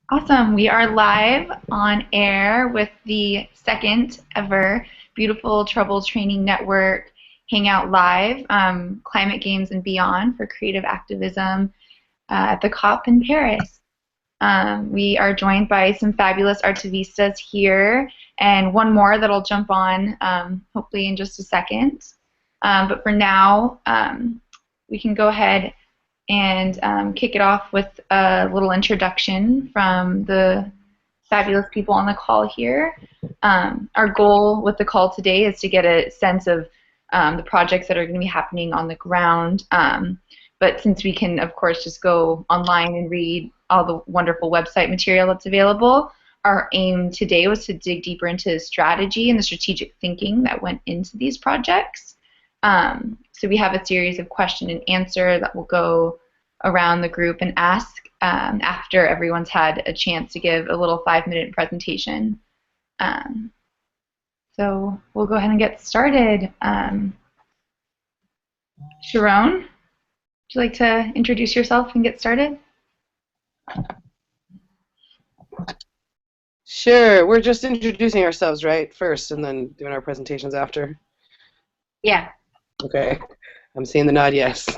Awesome. We are live on air with the second ever Beautiful Trouble Training Network Hangout Live, Climate Games and Beyond for Creative Activism at the COP in Paris. We are joined by some fabulous artivistas here and one more that'll jump on hopefully in just a second. But for now, we can go ahead and kick it off with a little introduction from the fabulous people on the call here. Our goal with the call today is to get a sense of the projects that are going to be happening on the ground. But since we can, of course, just go online and read all the wonderful website material that's available, our aim today was to dig deeper into the strategy and the strategic thinking that went into these projects. So we have a series of question and answer that will go around the group and ask after everyone's had a chance to give a little 5-minute presentation. So we'll go ahead and get started. Sharon, would you like to introduce yourself and get started? Sure. We're just introducing ourselves, right, first, and then doing our presentations after? Yeah. Okay. I'm seeing the nod, yes.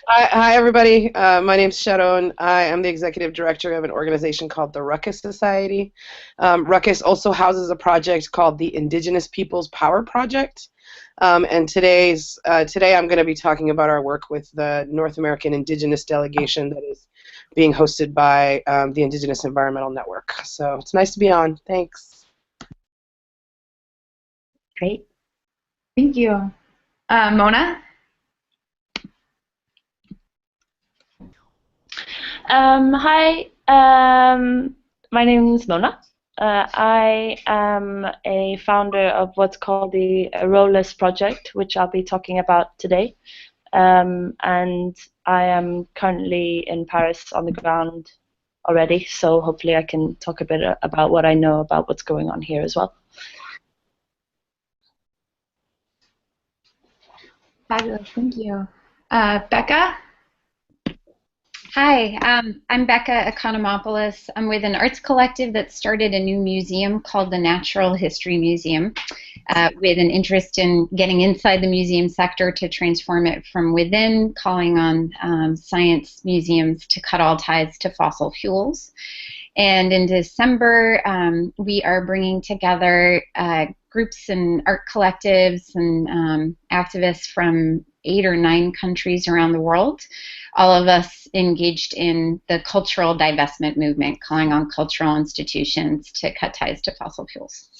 Hi, everybody. My name's Sharon. I am the executive director of an organization called the Ruckus Society. Ruckus also houses a project called the Indigenous Peoples Power Project. And today I'm going to be talking about our work with the North American Indigenous Delegation that is being hosted by the Indigenous Environmental Network. So it's nice to be on. Thanks. Great. Thank you. Mona? Hi, my name is Mona. I am a founder of what's called the Eroles project, which I'll be talking about today. And I am currently in Paris on the ground already, so hopefully I can talk a bit about what I know about what's going on here as well. Fabulous, thank you. Becca? Hi, I'm Becca Economopoulos. I'm with an arts collective that started a new museum called the Natural History Museum with an interest in getting inside the museum sector to transform it from within, calling on science museums to cut all ties to fossil fuels. And in December, we are bringing together groups and art collectives and activists from 8 or 9 countries around the world, all of us engaged in the cultural divestment movement, calling on cultural institutions to cut ties to fossil fuels.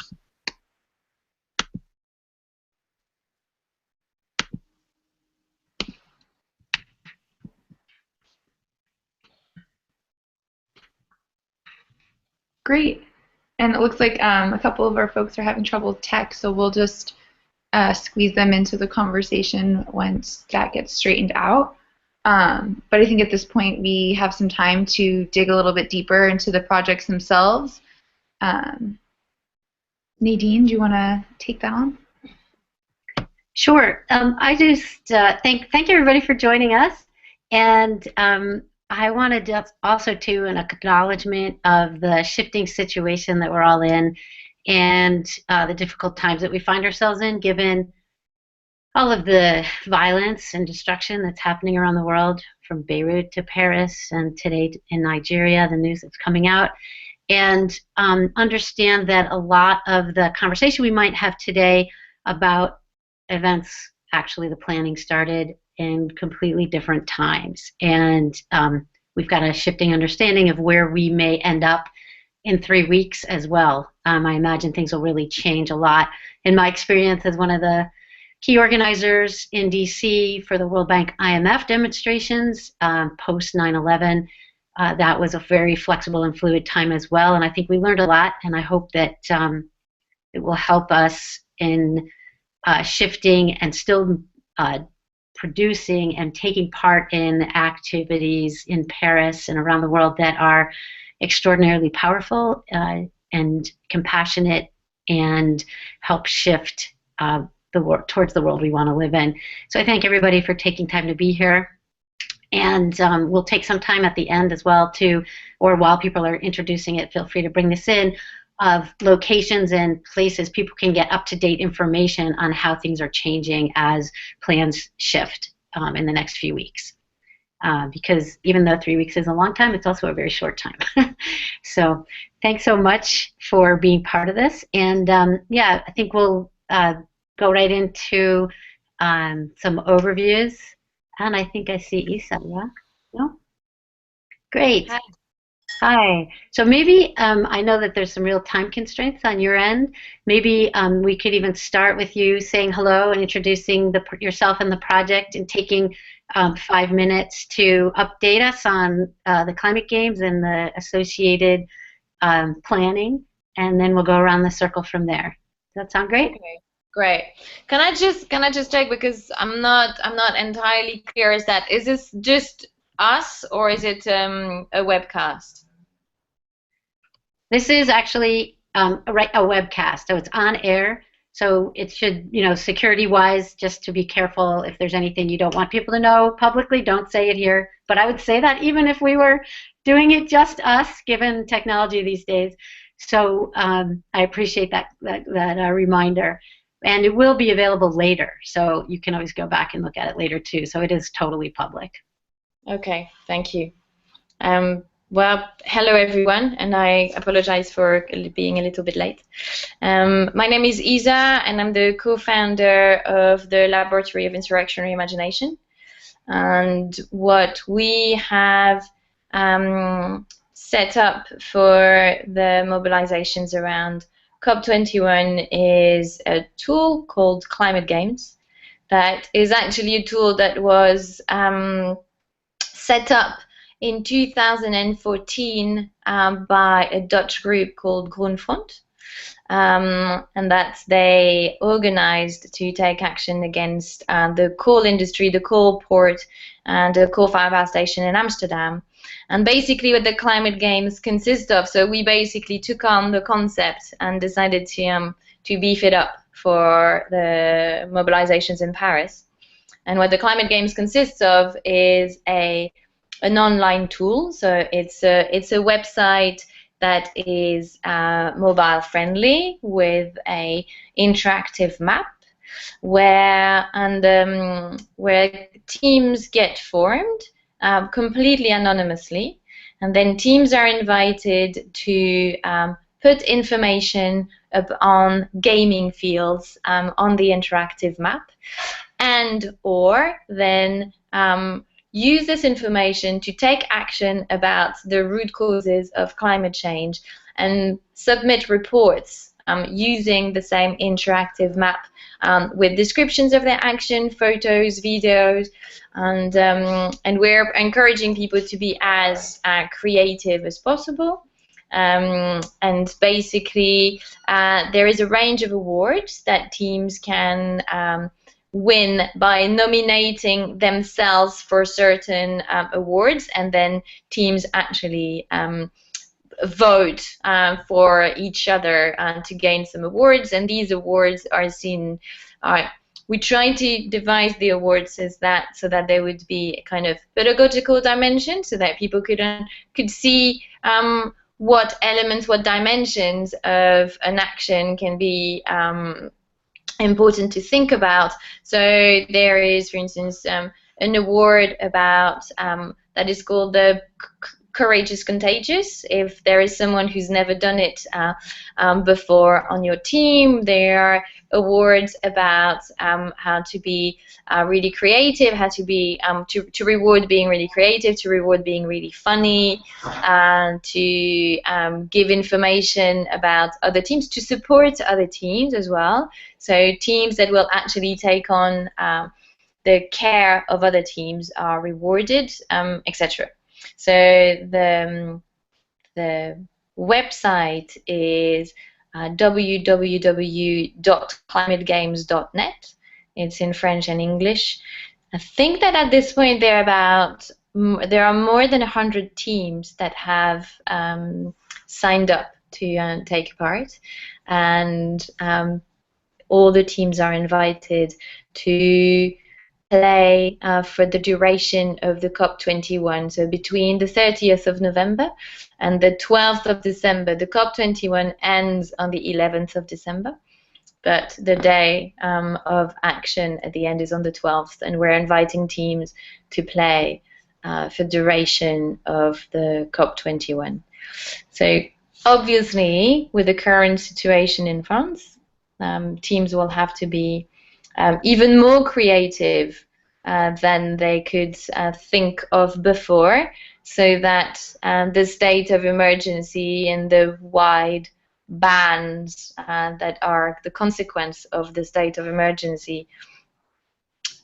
Great. And it looks like a couple of our folks are having trouble with tech, so we'll just squeeze them into the conversation once that gets straightened out. But I think at this point we have some time to dig a little bit deeper into the projects themselves. Nadine, do you want to take that on? Sure. I just thank everybody for joining us, and I wanted to also to an acknowledgement of the shifting situation that we're all in, and the difficult times that we find ourselves in, given all of the violence and destruction that's happening around the world, from Beirut to Paris, and today in Nigeria, the news that's coming out, and understand that a lot of the conversation we might have today about events, actually the planning started in completely different times, and we've got a shifting understanding of where we may end up in 3 weeks as well. I imagine things will really change a lot. In my experience as one of the key organizers in DC for the World Bank IMF demonstrations post 9/11, that was a very flexible and fluid time as well, and I think we learned a lot, and I hope that it will help us in shifting and still producing and taking part in activities in Paris and around the world that are extraordinarily powerful and compassionate and help shift the world towards the world we want to live in. So I thank everybody for taking time to be here. And we'll take some time at the end as well to, or while people are introducing it, feel free to bring this in, of locations and places people can get up-to-date information on how things are changing as plans shift in the next few weeks. Because even though 3 weeks is a long time, it's also a very short time. So thanks so much for being part of this. And yeah, I think we'll go right into some overviews. And I think I see Isa, yeah? No? Great. Hi. Hi. So maybe, I know that there's some real time constraints on your end. Maybe we could even start with you saying hello and introducing yourself and the project and taking 5 minutes to update us on the climate games and the associated planning, and then we'll go around the circle from there. Does that sound great? Okay, great. Can I just check, because I'm not entirely clear, is this just us, or is it a webcast? This is actually a webcast, so it's on air. So it should, security-wise, just to be careful, if there's anything you don't want people to know publicly, don't say it here. But I would say that even if we were doing it just us, given technology these days. So I appreciate that reminder. And it will be available later, so you can always go back and look at it later too. So it is totally public. Okay, thank you. Well, hello everyone, and I apologize for being a little bit late. My name is Isa, and I'm the co-founder of the Laboratory of Insurrectionary Imagination. And what we have set up for the mobilizations around COP21 is a tool called Climate Games. That is actually a tool that was set up in 2014 by a Dutch group called Groenfront, and that they organized to take action against the coal industry, the coal port, and the coal-fired power station in Amsterdam. And basically what the climate games consist of, so we basically took on the concept and decided to beef it up for the mobilizations in Paris. And what the climate games consists of is an online tool. So it's a website that is mobile friendly with a interactive map where teams get formed completely anonymously, and then teams are invited to put information on gaming fields on the interactive map, and or then use this information to take action about the root causes of climate change and submit reports using the same interactive map with descriptions of their action, photos, videos, and we're encouraging people to be as creative as possible. And basically, there is a range of awards that teams can win by nominating themselves for certain awards, and then teams actually vote for each other to gain some awards. And these awards are seen, we try to devise the awards so that there would be a kind of pedagogical dimension, so that people could see what elements, what dimensions of an action can be important to think about. So there is, for instance, an award about that is called the Courageous Contagious. If there is someone who's never done it before on your team, there are awards about how to be really creative, how to be to reward being really creative, to reward being really funny, and to give information about other teams, to support other teams as well. So teams that will actually take on the care of other teams are rewarded, etc. So the website is www.climategames.net. It's in French and English. I think that at this point there are more than 100 teams that have signed up to take part, and all the teams are invited to play for the duration of the COP21. So between the 30th of November and the 12th of December, the COP21 ends on the 11th of December. But the day of action at the end is on the 12th, and we're inviting teams to play for duration of the COP21. So obviously, with the current situation in France, teams will have to be even more creative than they could think of before, so that the state of emergency and the wide bans that are the consequence of the state of emergency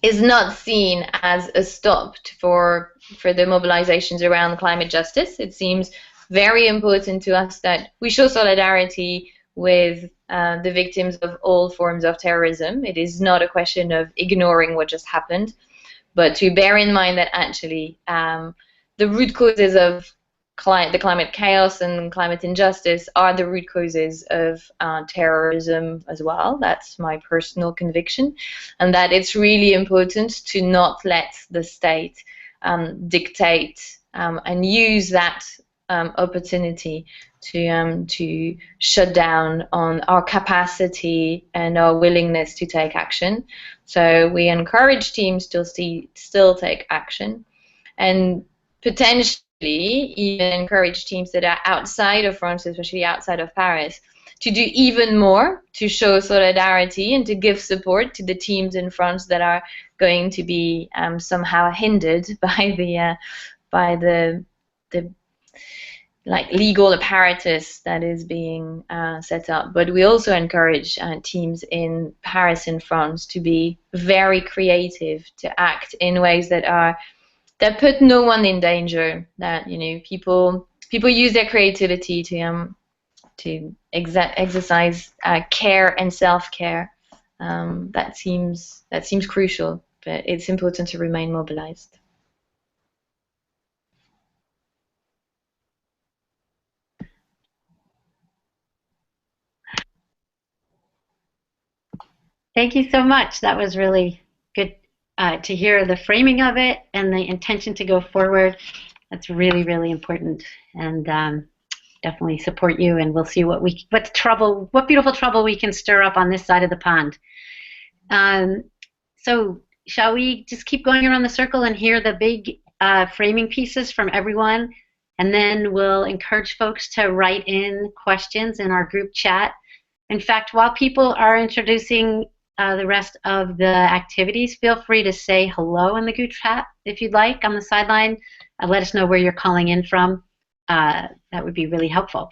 is not seen as a stop for the mobilizations around climate justice. It seems very important to us that we show solidarity with the victims of all forms of terrorism. It is not a question of ignoring what just happened, but to bear in mind that actually the root causes of the climate chaos and climate injustice are the root causes of terrorism as well. That's my personal conviction, and that it's really important to not let the state dictate and use that opportunity to shut down on our capacity and our willingness to take action. So we encourage teams to still take action, and potentially even encourage teams that are outside of France, especially outside of Paris, to do even more to show solidarity and to give support to the teams in France that are going to be somehow hindered by the like legal apparatus that is being set up. But we also encourage teams in Paris and France to be very creative, to act in ways that put no one in danger. That people use their creativity to exercise care and self-care. That seems crucial, but it's important to remain mobilized. Thank you so much. That was really good to hear the framing of it and the intention to go forward. That's really, really important, and definitely support you. And we'll see what beautiful trouble we can stir up on this side of the pond. So shall we just keep going around the circle and hear the big framing pieces from everyone, and then we'll encourage folks to write in questions in our group chat. In fact, while people are introducing the rest of the activities, feel free to say hello in the group chat if you'd like on the sideline. Let us know where you're calling in from. That would be really helpful.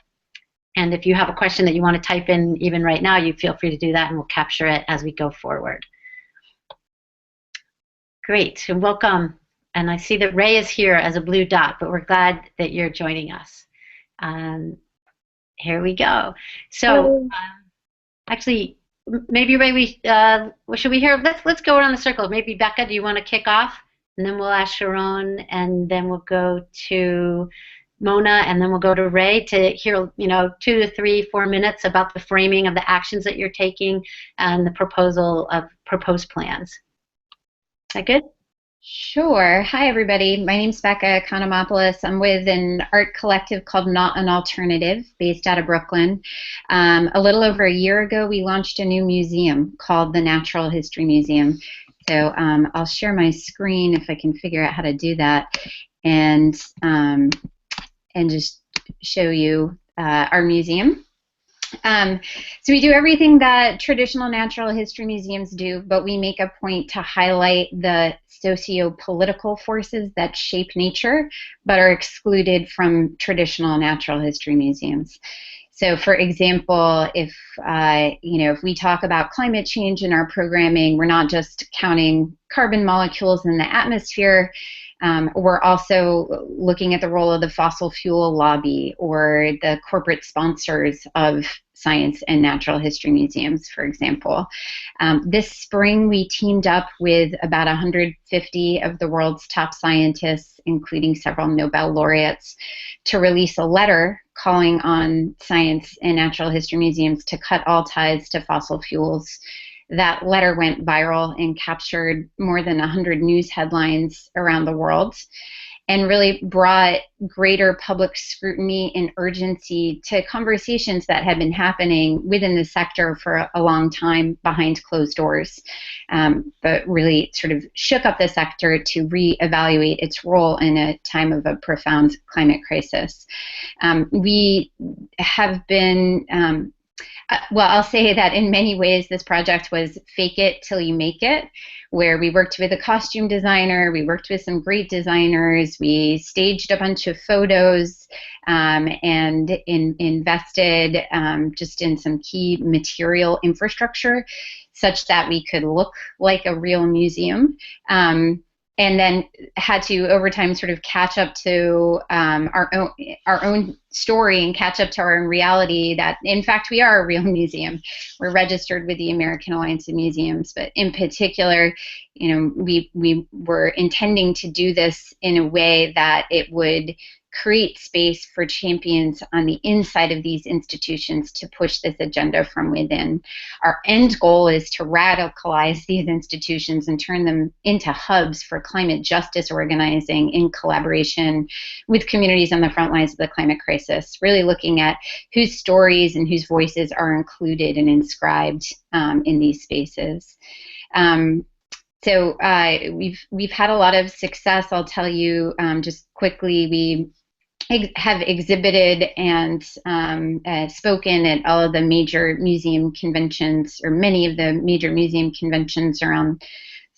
And if you have a question that you want to type in even right now, you feel free to do that, and we'll capture it as we go forward. Great, and welcome. And I see that Rae is here as a blue dot, but we're glad that you're joining us. Here we go. So actually, maybe Rae, what should we hear? Let's go around the circle. Maybe Becca, do you want to kick off? And then we'll ask Sharon, and then we'll go to Mona, and then we'll go to Rae to hear 2 to 3, 4 minutes about the framing of the actions that you're taking and the proposal of proposed plans. Is that good? Sure. Hi, everybody. My name's Becca Economopoulos. I'm with an art collective called Not an Alternative, based out of Brooklyn. A little over a year ago, we launched a new museum called the Natural History Museum. So I'll share my screen if I can figure out how to do that, and just show you our museum. So we do everything that traditional natural history museums do, but we make a point to highlight the socio-political forces that shape nature but are excluded from traditional natural history museums. So, for example, if we talk about climate change in our programming, we're not just counting carbon molecules in the atmosphere. We're also looking at the role of the fossil fuel lobby or the corporate sponsors of science and natural history museums, for example. This spring, we teamed up with about 150 of the world's top scientists, including several Nobel laureates, to release a letter calling on science and natural history museums to cut all ties to fossil fuels. that letter went viral and captured more than 100 news headlines around the world, and really brought greater public scrutiny and urgency to conversations that had been happening within the sector for a long time behind closed doors, but really sort of shook up the sector to reevaluate its role in a time of a profound climate crisis. We have been well, I'll say that in many ways this project was fake it till you make it, where we worked with a costume designer, we worked with some great designers, we staged a bunch of photos, and invested just in some key material infrastructure such that we could look like a real museum. And then had to, over time, sort of catch up to our own story and catch up to our own reality that, in fact, we are a real museum. We're registered with the American Alliance of Museums, but in particular, you know, we were intending to do this in a way that it would create space for champions on the inside of these institutions to push this agenda from within. Our end goal is to radicalize these institutions and turn them into hubs for climate justice organizing in collaboration with communities on the front lines of the climate crisis, really looking at whose stories and whose voices are included and inscribed in these spaces. So we've had a lot of success. I'll tell you just quickly, we have exhibited and spoken at all of the major museum conventions, or many of the major museum conventions around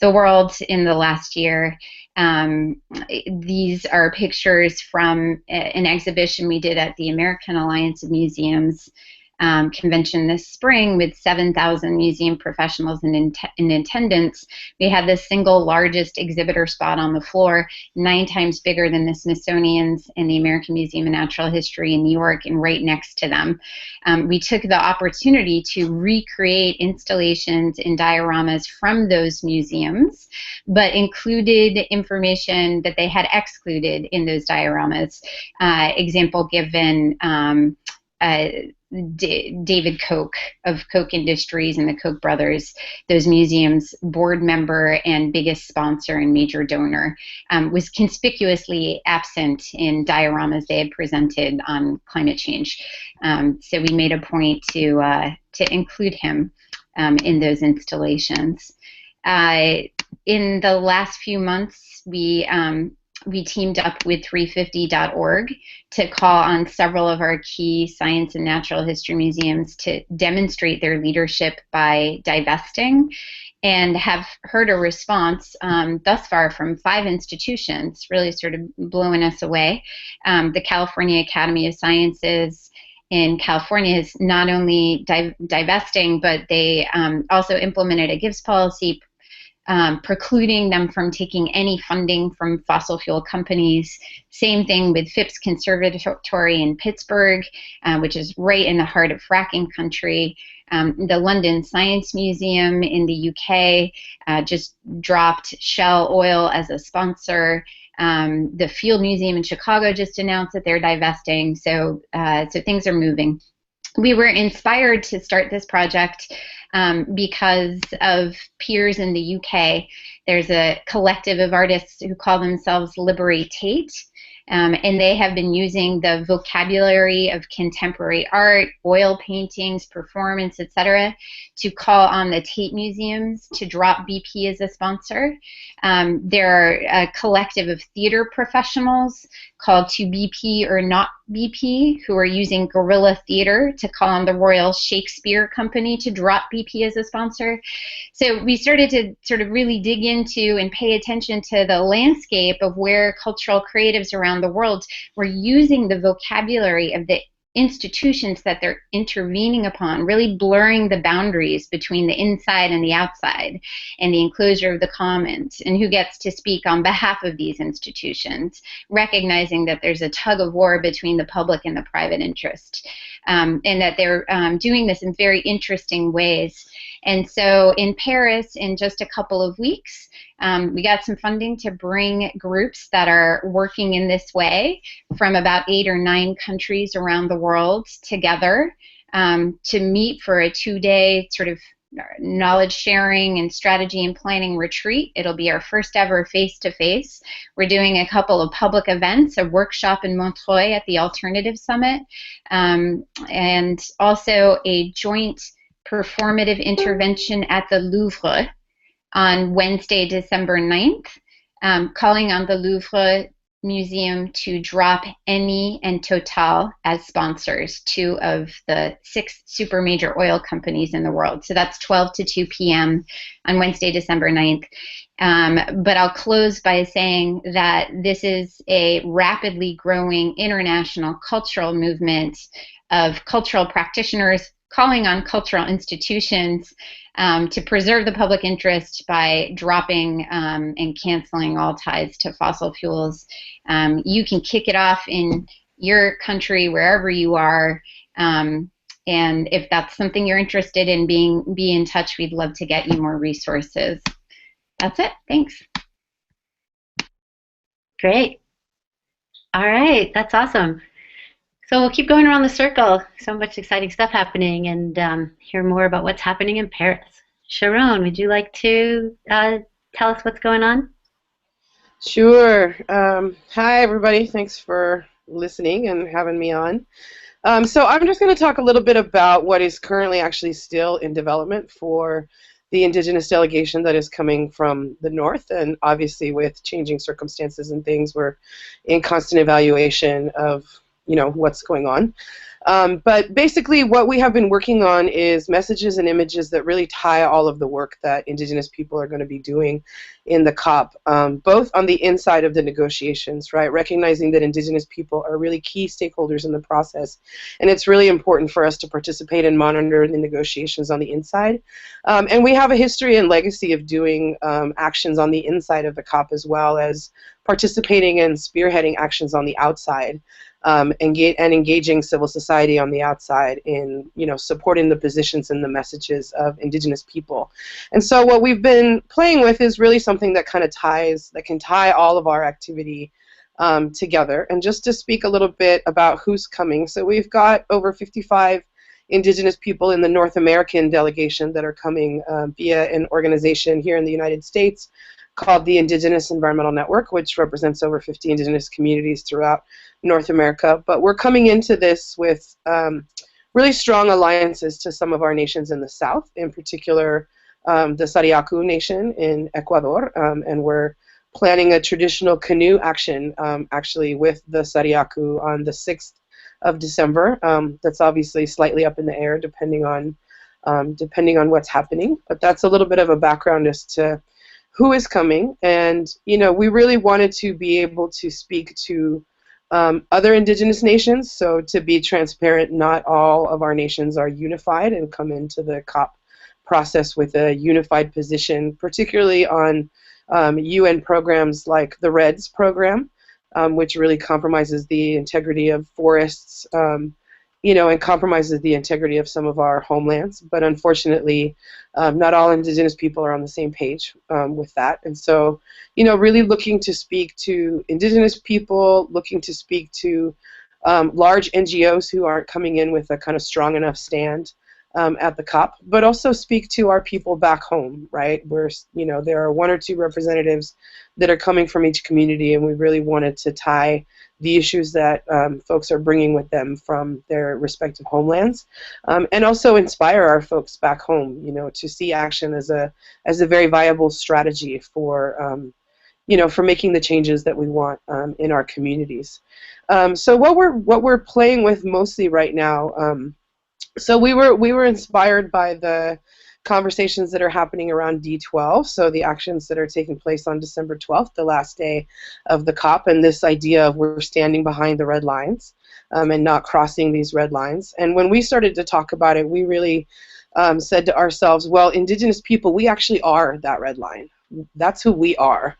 the world in the last year. These are pictures from an exhibition we did at the American Alliance of Museums convention this spring with 7,000 museum professionals in attendance. We had the single largest exhibitor spot on the floor, 9 times bigger than the Smithsonian's and the American Museum of Natural History in New York, and right next to them. We took the opportunity to recreate installations and dioramas from those museums, but included information that they had excluded in those dioramas. Example given, David Koch of Koch Industries and the Koch brothers, those museums' board member and biggest sponsor and major donor, was conspicuously absent in dioramas they had presented on climate change. So we made a point to include him in those installations. In the last few months, we teamed up with 350.org to call on several of our key science and natural history museums to demonstrate their leadership by divesting, and have heard a response thus far from 5 institutions, really sort of blowing us away. The California Academy of Sciences in California is not only divesting, but they also implemented a GIVES policy precluding them from taking any funding from fossil fuel companies. Same thing with Phipps Conservatory in Pittsburgh, which is right in the heart of fracking country. The London Science Museum in the UK just dropped Shell Oil as a sponsor. The Field Museum in Chicago just announced that they're divesting. So things are moving. We were inspired to start this project because of peers in the UK. There's a collective of artists who call themselves Liberate Tate, and they have been using the vocabulary of contemporary art, oil paintings, performance, etc., to call on the Tate museums to drop BP as a sponsor. There are a collective of theater professionals called To BP or Not BP, who are using guerrilla theater to call on the Royal Shakespeare Company to drop BP as a sponsor. So we started to sort of really dig into and pay attention to the landscape of where cultural creatives around the world were using the vocabulary of the institutions that they're intervening upon, really blurring the boundaries between the inside and the outside, and the enclosure of the commons, and who gets to speak on behalf of these institutions, recognizing that there's a tug of war between the public and the private interest, and that they're doing this in very interesting ways. And so in Paris, in just a couple of weeks, we got some funding to bring groups that are working in this way from about 8 or 9 countries around the world together to meet for a 2-day sort of knowledge sharing and strategy and planning retreat. It'll be our first ever face-to-face. We're doing a couple of public events, a workshop in Montreuil at the Alternative Summit, and also a joint performative intervention at the Louvre on Wednesday, December 9th, calling on the Louvre Museum to drop Eni and Total as sponsors, 2 of the 6 super major oil companies in the world. So that's 12 to 2 p.m. on Wednesday, December 9th. But I'll close by saying that this is a rapidly growing international cultural movement of cultural practitioners calling on cultural institutions to preserve the public interest by dropping and canceling all ties to fossil fuels. You can kick it off in your country, wherever you are, and if that's something you're interested in, be in touch. We'd love to get you more resources. That's it. Thanks. Great. All right, that's awesome. So we'll keep going around the circle. So much exciting stuff happening, and hear more about what's happening in Paris. Sharon, would you like to tell us what's going on? Sure. Hi, everybody. Thanks for listening and having me on. So I'm just going to talk a little bit about what is currently actually still in development for the Indigenous delegation that is coming from the north, and obviously with changing circumstances and things, we're in constant evaluation of what's going on. But basically what we have been working on is messages and images that really tie all of the work that Indigenous people are going to be doing in the COP, both on the inside of the negotiations, right? Recognizing that Indigenous people are really key stakeholders in the process, and it's really important for us to participate and monitor the negotiations on the inside. And we have a history and legacy of doing actions on the inside of the COP, as well as participating and spearheading actions on the outside. And engaging civil society on the outside in supporting the positions and the messages of Indigenous people. And so what we've been playing with is really something that kind of can tie all of our activity together. And just to speak a little bit about who's coming, so we've got over 55 Indigenous people in the North American delegation that are coming via an organization here in the United States called the Indigenous Environmental Network, which represents over 50 Indigenous communities throughout North America. But we're coming into this with really strong alliances to some of our nations in the South, in particular the Sariaku Nation in Ecuador, and we're planning a traditional canoe action actually with the Sariaku on the 6th of December. That's obviously slightly up in the air depending on what's happening, but that's a little bit of a background as to who is coming. And we really wanted to be able to speak to other Indigenous nations. So to be transparent, not all of our nations are unified and come into the COP process with a unified position, particularly on UN programs like the REDS program, which really compromises the integrity of forests, and compromises the integrity of some of our homelands. But unfortunately, not all Indigenous people are on the same page with that. And so, really looking to speak to Indigenous people, looking to speak to large NGOs who aren't coming in with a kind of strong enough stand at the COP, but also speak to our people back home, right? Where, there are 1 or 2 representatives that are coming from each community, and we really wanted to tie the issues that folks are bringing with them from their respective homelands, and also inspire our folks back home, to see action as a very viable strategy for, for making the changes that we want in our communities. So what we're playing with mostly right now, so we were inspired by the conversations that are happening around D12, so the actions that are taking place on December 12th, the last day of the COP, and this idea of we're standing behind the red lines and not crossing these red lines. And when we started to talk about it, we really said to ourselves, well, Indigenous people, we actually are that red line. That's who we are.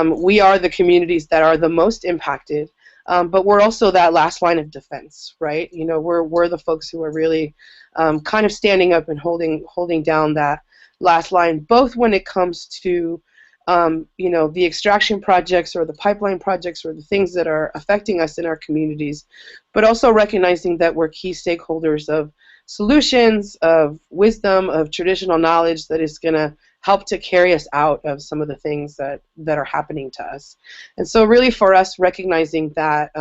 We are the communities that are the most impacted, but we're also that last line of defense, right? We're the folks who are really kind of standing up and holding down that last line, both when it comes to the extraction projects or the pipeline projects or the things that are affecting us in our communities, but also recognizing that we're key stakeholders of solutions, of wisdom, of traditional knowledge that is going to help to carry us out of some of the things that are happening to us. And so really for us, recognizing that,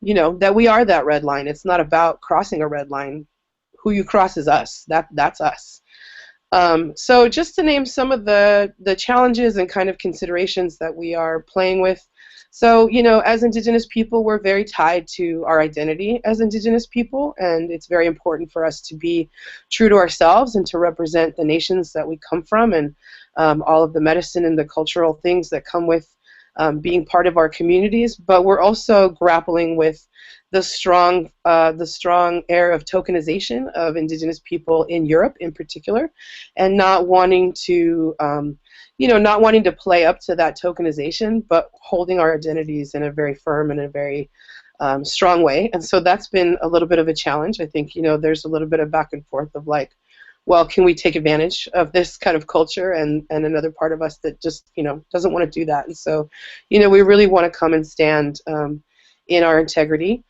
you know, that we are that red line. It's not about crossing a red line. Who you cross is us. That's us. So just to name some of the challenges and kind of considerations that we are playing with. So, you know, as Indigenous people, we're very tied to our identity as Indigenous people, and it's very important for us to be true to ourselves and to represent the nations that we come from, and all of the medicine and the cultural things that come with being part of our communities. But we're also grappling with the strong air of tokenization of Indigenous people in Europe in particular, and not wanting to not wanting to play up to that tokenization, but holding our identities in a very firm and a very strong way. And so that's been a little bit of a challenge. I think, you know, there's a little bit of back and forth of like, well, can we take advantage of this kind of culture, and another part of us that just, you know, doesn't want to do that. And so, you know, we really want to come and stand in our integrity.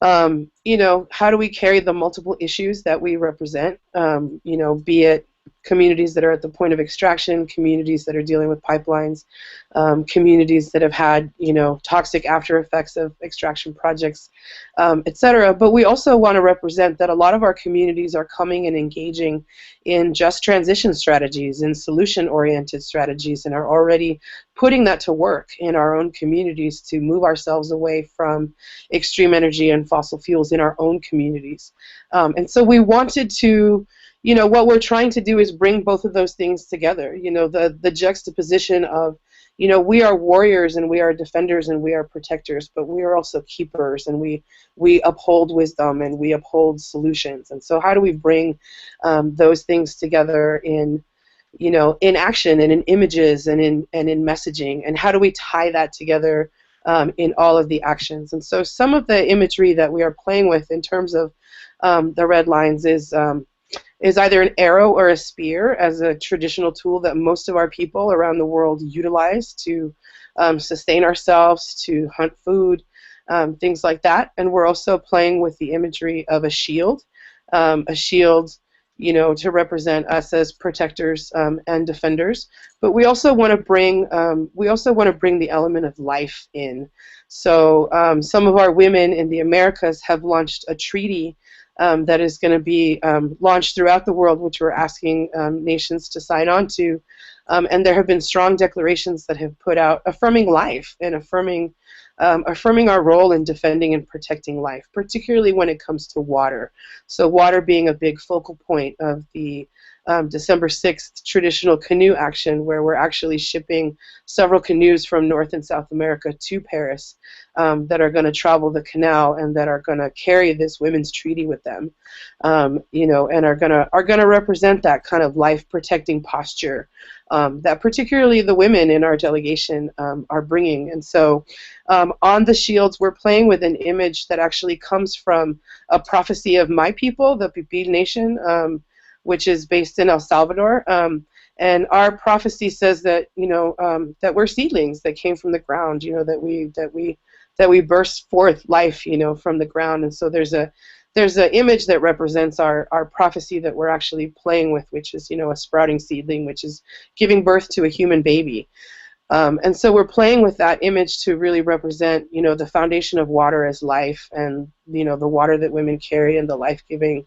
You know, how do we carry the multiple issues that we represent, you know, be it communities that are at the point of extraction, communities that are dealing with pipelines, communities that have had, you know, toxic after effects of extraction projects, etc. But we also want to represent that a lot of our communities are coming and engaging in just transition strategies and solution-oriented strategies, and are already putting that to work in our own communities to move ourselves away from extreme energy and fossil fuels in our own communities. And so we wanted to, you know, what we're trying to do is bring both of those things together. You know, the juxtaposition of, you know, we are warriors and we are defenders and we are protectors, but we are also keepers, and we uphold wisdom and we uphold solutions. And so how do we bring those things together in, you know, in action and in images and in messaging, and how do we tie that together in all of the actions? And so some of the imagery that we are playing with in terms of the red lines is either an arrow or a spear as a traditional tool that most of our people around the world utilize to sustain ourselves, to hunt food, things like that. And we're also playing with the imagery of a shield, you know, to represent us as protectors and defenders. But we also want to bring the element of life in. So some of our women in the Americas have launched a treaty that is going to be launched throughout the world, which we're asking nations to sign on to. And there have been strong declarations that have put out affirming life and affirming our role in defending and protecting life, particularly when it comes to water. So water being a big focal point of the December 6th traditional canoe action, where we're actually shipping several canoes from North and South America to Paris that are going to travel the canal and that are going to carry this women's treaty with them, you know, and are going to represent that kind of life-protecting posture that particularly the women in our delegation are bringing. And so on the shields, we're playing with an image that actually comes from a prophecy of my people, the Pipil Nation, which is based in El Salvador. And our prophecy says that, you know, that we're seedlings that came from the ground, you know, that we burst forth life, you know, from the ground. And so there's an image that represents our prophecy that we're actually playing with, which is, you know, a sprouting seedling, which is giving birth to a human baby. And so we're playing with that image to really represent, you know, the foundation of water as life, and, you know, the water that women carry and the life-giving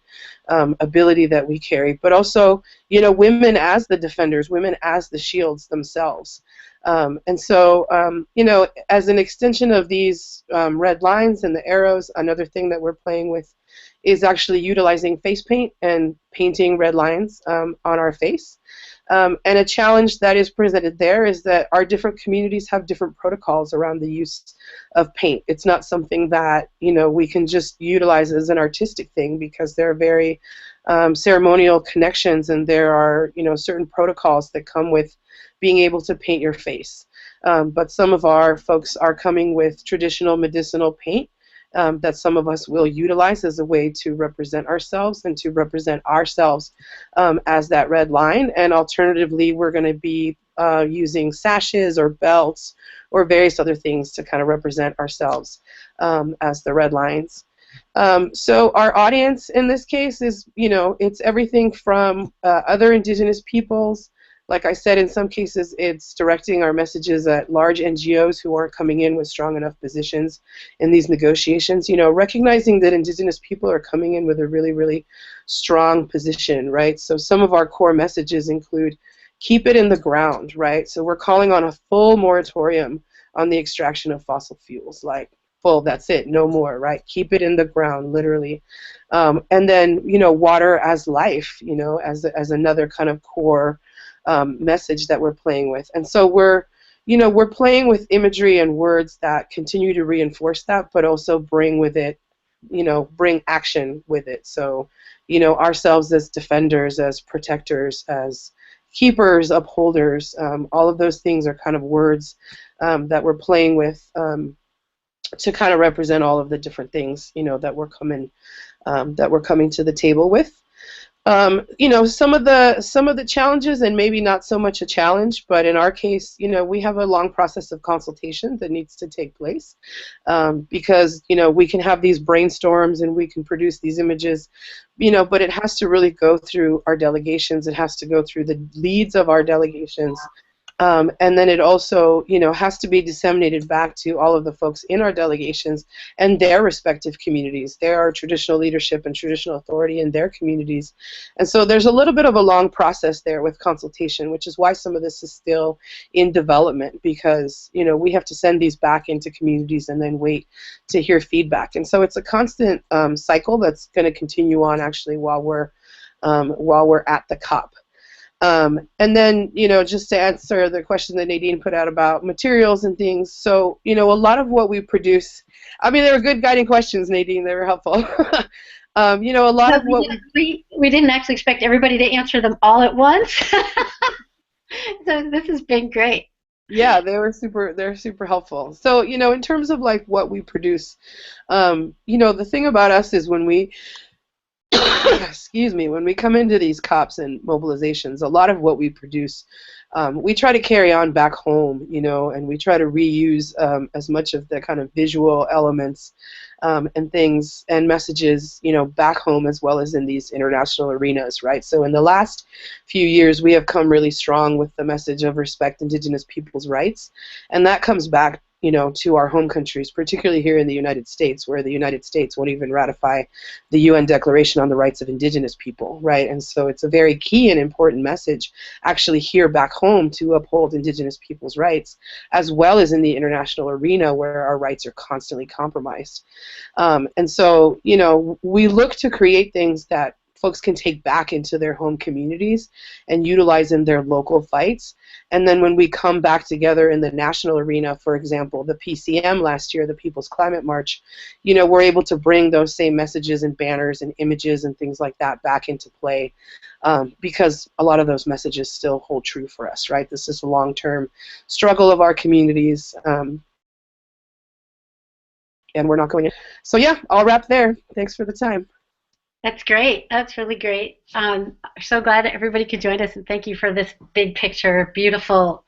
ability that we carry, but also, you know, women as the defenders, women as the shields themselves. And so, you know, as an extension of these red lines and the arrows, another thing that we're playing with is actually utilizing face paint and painting red lines on our face. And a challenge that is presented there is that our different communities have different protocols around the use of paint. It's not something that, you know, we can just utilize as an artistic thing, because there are very ceremonial connections, and there are, you know, certain protocols that come with being able to paint your face. But some of our folks are coming with traditional medicinal paint that some of us will utilize as a way to represent ourselves and to represent ourselves as that red line. And alternatively, we're going to be using sashes or belts or various other things to kind of represent ourselves as the red lines. So our audience in this case is, it's everything from other Indigenous peoples. Like I said, in some cases, it's directing our messages at large NGOs who aren't coming in with strong enough positions in these negotiations. Recognizing that Indigenous people are coming in with a really, really strong position, right? So some of our core messages include keep it in the ground, right? So we're calling on a full moratorium on the extraction of fossil fuels, like full, that's it, no more, right? Keep it in the ground, literally. And then, water as life, as another kind of core message that we're playing with. And so we're playing with imagery and words that continue to reinforce that, but also bring with it, bring action with it. So, ourselves as defenders, as protectors, as keepers, upholders, all of those things are kind of words that we're playing with to kind of represent all of the different things, that we're coming to the table with. Some of the challenges, and maybe not so much a challenge, but in our case, we have a long process of consultation that needs to take place because, we can have these brainstorms and we can produce these images, but it has to really go through our delegations. It has to go through the leads of our delegations. And then it also, has to be disseminated back to all of the folks in our delegations and their respective communities. There are traditional leadership and traditional authority in their communities. And so there's a little bit of a long process there with consultation, which is why some of this is still in development, because, we have to send these back into communities and then wait to hear feedback. And so it's a constant cycle that's going to continue on actually while we're at the COP. And then, just to answer the question that Nadine put out about materials and things, so, a lot of what we produce, they were good guiding questions, Nadine, they were helpful. A lot of what we didn't actually expect everybody to answer them all at once. So this has been great. Yeah, they're super helpful. So, in terms of like what we produce, the thing about us is when we when we come into these COPs and mobilizations, a lot of what we produce, we try to carry on back home, and we try to reuse as much of the kind of visual elements and things and messages, back home as well as in these international arenas, right? So in the last few years, we have come really strong with the message of respect Indigenous people's rights, and that comes back to our home countries, particularly here in the United States, where the United States won't even ratify the UN Declaration on the Rights of Indigenous People, right? And so it's a very key and important message actually here back home to uphold Indigenous people's rights, as well as in the international arena where our rights are constantly compromised. And so, we look to create things that folks can take back into their home communities and utilize in their local fights. And then when we come back together in the national arena, for example, the PCM last year, the People's Climate March, we're able to bring those same messages and banners and images and things like that back into play because a lot of those messages still hold true for us, right? This is a long-term struggle of our communities. And we're not going in. So yeah, I'll wrap there. Thanks for the time. That's great. That's really great. I'm so glad that everybody could join us, and thank you for this big picture, beautiful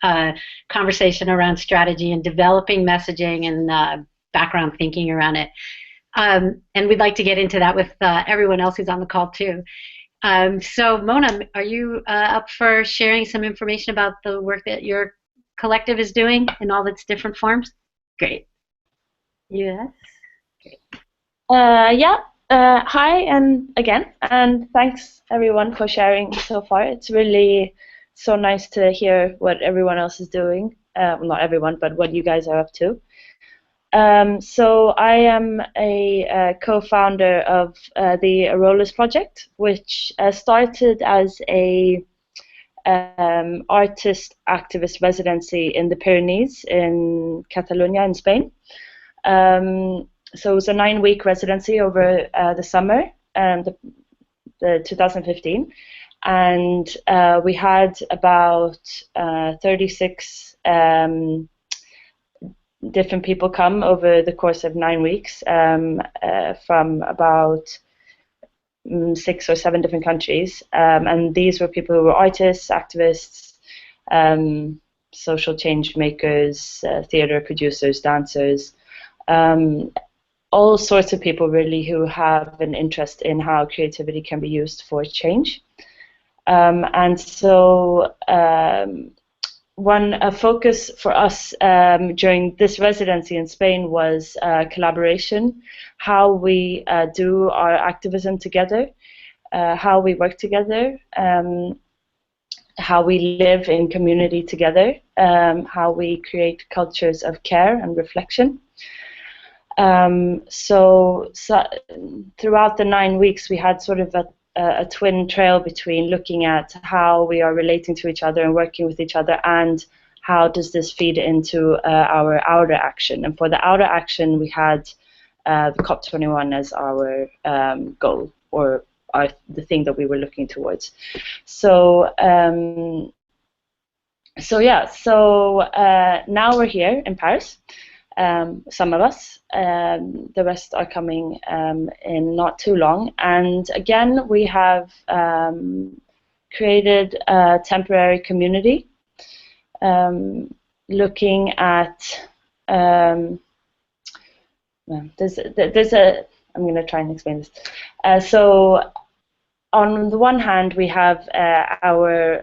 conversation around strategy and developing messaging and background thinking around it. And we'd like to get into that with everyone else who's on the call too. So Mona, are you up for sharing some information about the work that your collective is doing in all its different forms? Great. Yes. Great. Yeah. Hi, and thanks everyone for sharing so far. It's really so nice to hear what everyone else is doing. Not everyone, but what you guys are up to. So I am a co-founder of the Eroles project, which started as a artist activist residency in the Pyrenees in Catalonia in Spain. So it was a 9-week residency over the summer, the 2015, and we had about 36 different people come over the course of 9 weeks from about 6 or 7 different countries, and these were people who were artists, activists, social change makers, theater producers, dancers. all sorts of people really who have an interest in how creativity can be used for change. And so a focus for us during this residency in Spain was collaboration, how we do our activism together, how we work together, how we live in community together, how we create cultures of care and reflection. So throughout the 9 weeks, we had sort of a twin trail between looking at how we are relating to each other and working with each other, and how does this feed into our outer action. And for the outer action, we had the COP21 as our goal, or the thing that we were looking towards. So now we're here in Paris. Some of us, the rest are coming in not too long, and again we have created a temporary community, looking at there's a I'm going to try and explain this. So on the one hand, we have our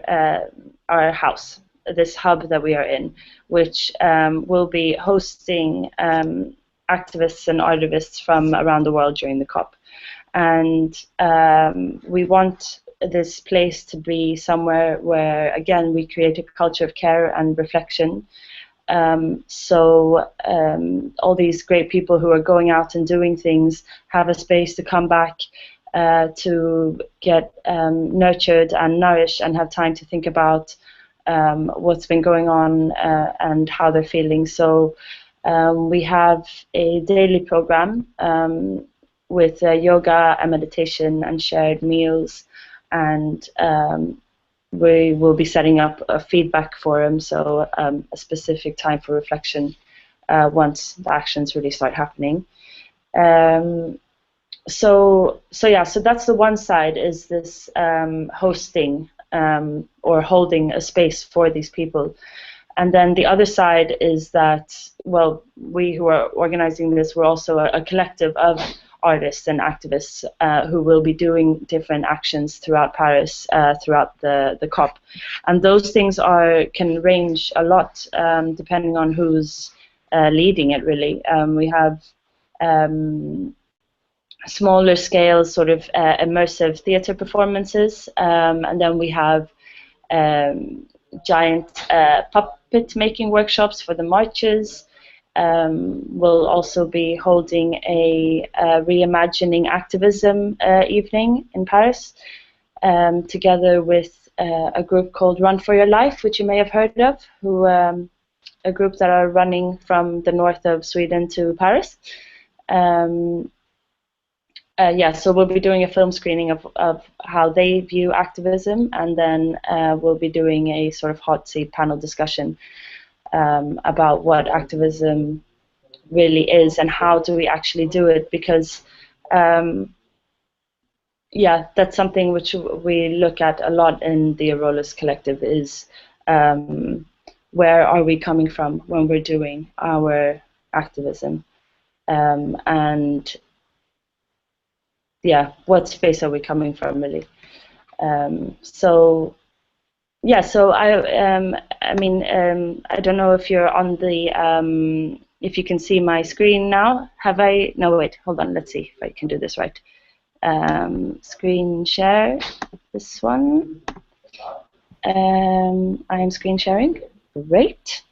house, this hub that we are in, which will be hosting activists and artivists from around the world during the COP. And we want this place to be somewhere where, again, we create a culture of care and reflection. So all these great people who are going out and doing things have a space to come back, to get nurtured and nourished, and have time to think about what's been going on and how they're feeling. So we have a daily program with yoga and meditation and shared meals, and we will be setting up a feedback forum, so a specific time for reflection once the actions really start happening. So that's the one side, is this hosting or holding a space for these people. And then the other side is that, well, we who are organizing this, we're also a collective of artists and activists who will be doing different actions throughout Paris, throughout the COP. And those things can range a lot depending on who's leading it, really. We have smaller scale sort of immersive theater performances, and then we have giant puppet making workshops for the marches. We'll also be holding a reimagining activism evening in Paris, together with a group called Run for Your Life, which you may have heard of, who a group that are running from the north of Sweden to Paris. So we'll be doing a film screening of how they view activism, and then we'll be doing a sort of hot seat panel discussion about what activism really is and how do we actually do it, because that's something which we look at a lot in the Eroles collective, is where are we coming from when we're doing our activism, and what space are we coming from, really? So I don't know if you're on the, if you can see my screen now. No, wait, hold on, let's see if I can do this right. Screen share, this one. I am screen sharing, great.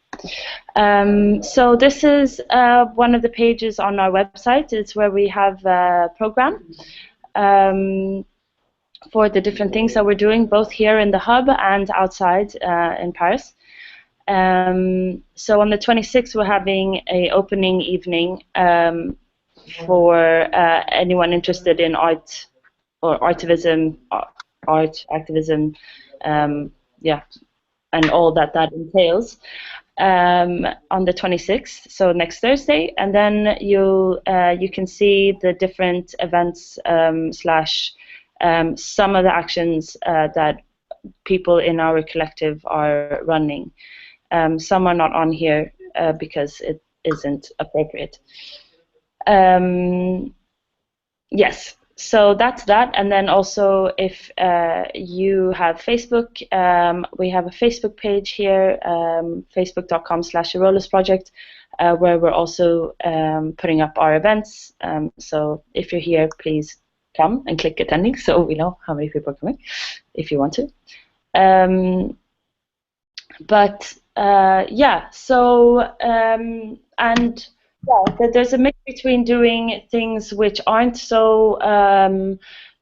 So this is one of the pages on our website. It's where we have a program for the different things that we're doing, both here in the hub and outside in Paris. So on the 26th, we're having an opening evening for anyone interested in art or artivism, art activism, and all that entails. On the 26th, so next Thursday, and then you can see the different events slash some of the actions that people in our collective are running. Some are not on here because it isn't appropriate. Yes, so that's that. And then also, if you have Facebook, we have a Facebook page here, facebook.com/Eroles project, where we're also putting up our events. So if you're here, please come and click attending so we know how many people are coming, if you want to. Yeah, so and yeah, there's a mix between doing things which aren't so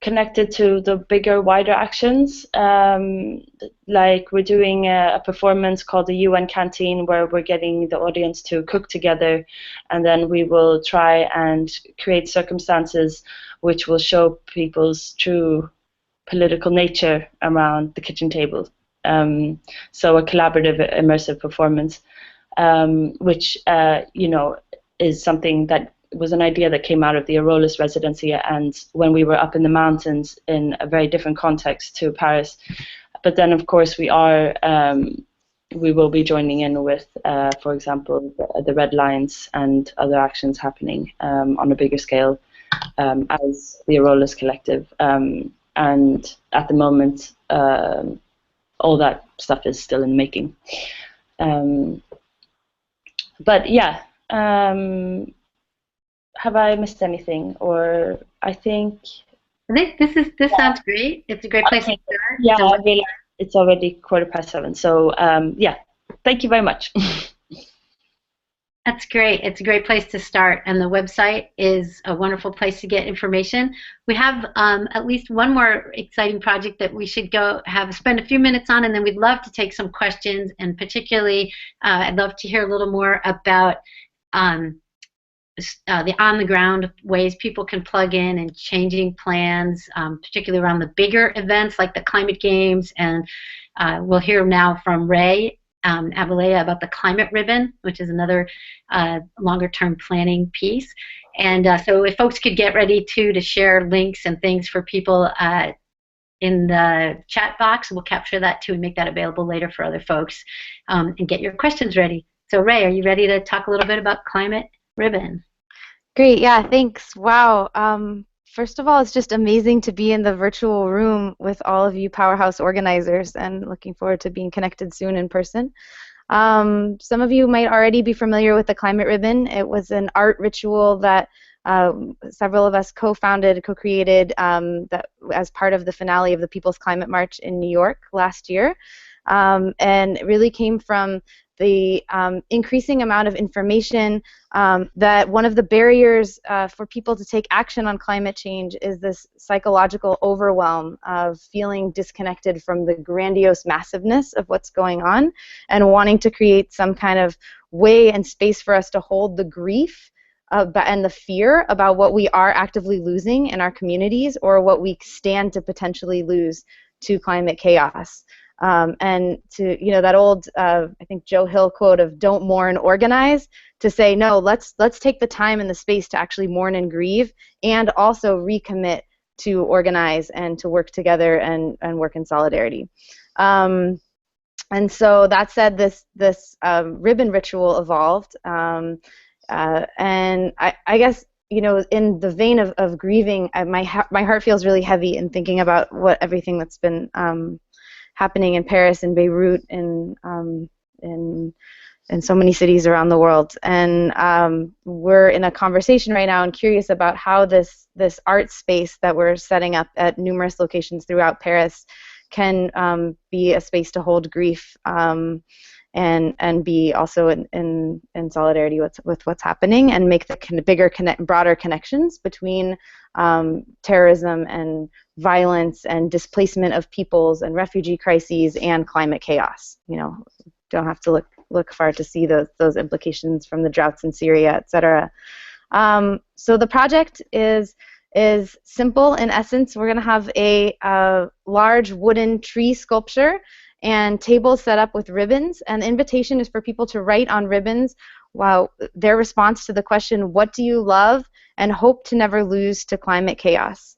connected to the bigger, wider actions. Like we're doing a performance called the UN Canteen, where we're getting the audience to cook together, and then we will try and create circumstances which will show people's true political nature around the kitchen table. So a collaborative, immersive performance, which you know, is something that was an idea that came out of the Eroles residency, and when we were up in the mountains in a very different context to Paris. But then, of course, we will be joining in with, for example, the Red Lines and other actions happening on a bigger scale as the Eroles Collective. And at the moment, all that stuff is still in the making. But yeah, have I missed anything? Or I think this sounds great. It's a great place to start. Yeah, it's already 7:15. So yeah, thank you very much. That's great. It's a great place to start, and the website is a wonderful place to get information. We have at least one more exciting project that we should spend a few minutes on, and then we'd love to take some questions, and particularly I'd love to hear a little more about the on-the-ground ways people can plug in and changing plans, particularly around the bigger events like the climate games, and we'll hear now from Rae Abileah about the climate ribbon, which is another longer-term planning piece. And so if folks could get ready to share links and things for people in the chat box, we'll capture that too and make that available later for other folks, and get your questions ready. So Rae, are you ready to talk a little bit about climate ribbon? Great, yeah, thanks. Wow. First of all, it's just amazing to be in the virtual room with all of you powerhouse organizers, and looking forward to being connected soon in person. Some of you might already be familiar with the Climate Ribbon. It was an art ritual that several of us co-founded, co-created that as part of the finale of the People's Climate March in New York last year. And it really came from the increasing amount of information that one of the barriers for people to take action on climate change is this psychological overwhelm of feeling disconnected from the grandiose massiveness of what's going on, and wanting to create some kind of way and space for us to hold the grief and the fear about what we are actively losing in our communities, or what we stand to potentially lose to climate chaos. And to, you know, that old, I think Joe Hill quote of "Don't mourn, organize," to say no, let's take the time and the space to actually mourn and grieve, and also recommit to organize and to work together and work in solidarity. And so that said, this ribbon ritual evolved, and I guess, you know, in the vein of grieving, my heart feels really heavy in thinking about everything that's been happening in Paris and Beirut and in so many cities around the world. And we're in a conversation right now and curious about how this art space that we're setting up at numerous locations throughout Paris can be a space to hold grief and be also in solidarity with what's happening, and make the broader connections between terrorism and violence and displacement of peoples and refugee crises and climate chaos. You know, don't have to look far to see those implications from the droughts in Syria, etc. So the project is simple in essence. We're going to have a large wooden tree sculpture and tables set up with ribbons, and the invitation is for people to write on ribbons their response to the question, what do you love and hope to never lose to climate chaos?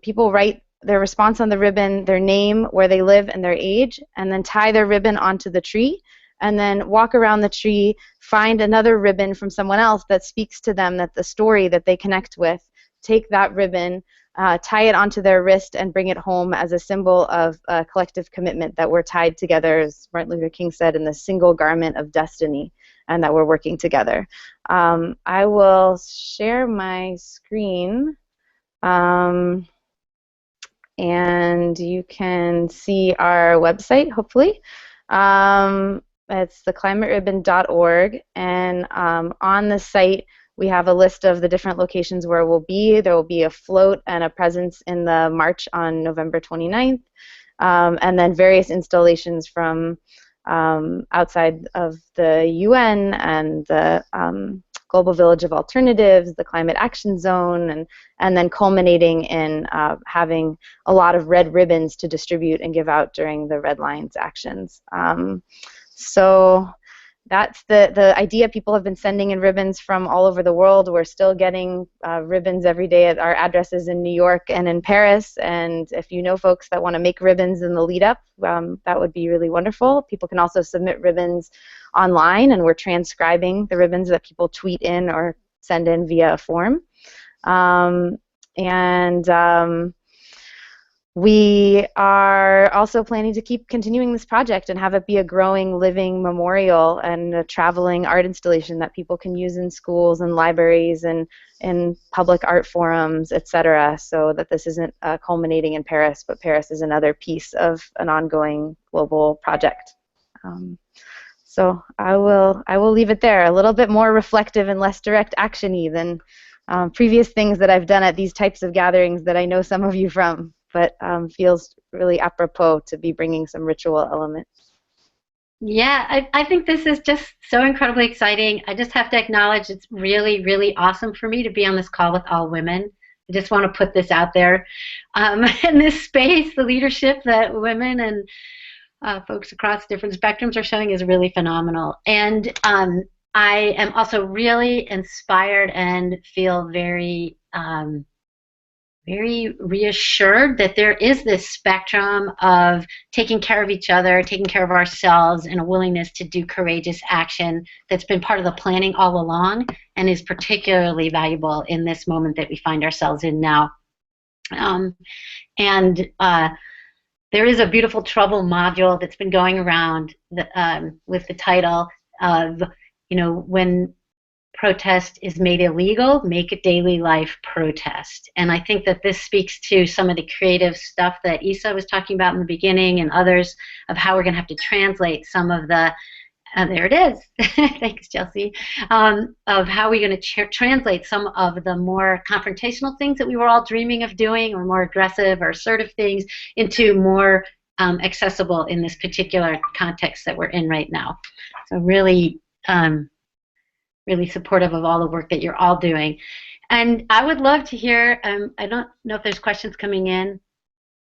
People write their response on the ribbon, their name, where they live, and their age, and then tie their ribbon onto the tree. and then walk around the tree, find another ribbon from someone else that speaks to them, that the story that they connect with, take that ribbon, tie it onto their wrist, and bring it home as a symbol of collective commitment that we're tied together, as Martin Luther King said, in the single garment of destiny, and that we're working together. I will share my screen, and you can see our website, hopefully. It's theclimateribbon.org, and on the site we have a list of the different locations where we'll be. There will be a float and a presence in the march on November 29th, and then various installations from outside of the UN and the Global Village of Alternatives, the Climate Action Zone, and then culminating in having a lot of red ribbons to distribute and give out during the Red Lions actions. So that's the idea. People have been sending in ribbons from all over the world. We're still getting ribbons every day at our addresses in New York and in Paris. And if you know folks that want to make ribbons in the lead up, that would be really wonderful. People can also submit ribbons online, and we're transcribing the ribbons that people tweet in or send in via a form. We are also planning to keep continuing this project and have it be a growing, living memorial and a traveling art installation that people can use in schools and libraries and in public art forums, etc., so that this isn't culminating in Paris, but Paris is another piece of an ongoing global project. So I will leave it there. A little bit more reflective and less direct action-y than previous things that I've done at these types of gatherings that I know some of you from, but feels really apropos to be bringing some ritual elements. Yeah, I think this is just so incredibly exciting. I just have to acknowledge it's really, really awesome for me to be on this call with all women. I just want to put this out there. In this space, the leadership that women and folks across different spectrums are showing is really phenomenal. And I am also really inspired and feel very very reassured that there is this spectrum of taking care of each other, taking care of ourselves, and a willingness to do courageous action that's been part of the planning all along and is particularly valuable in this moment that we find ourselves in now. There is a beautiful Trouble module that's been going around with the title of, when protest is made illegal, make a daily life protest. And I think that this speaks to some of the creative stuff that Isa was talking about in the beginning and others of how we're going to have to translate some of the, there it is, thanks Chelsea, of how we're going to translate some of the more confrontational things that we were all dreaming of doing, or more aggressive or assertive things, into more accessible in this particular context that we're in right now. So really, really supportive of all the work that you're all doing. And I would love to hear, I don't know if there's questions coming in.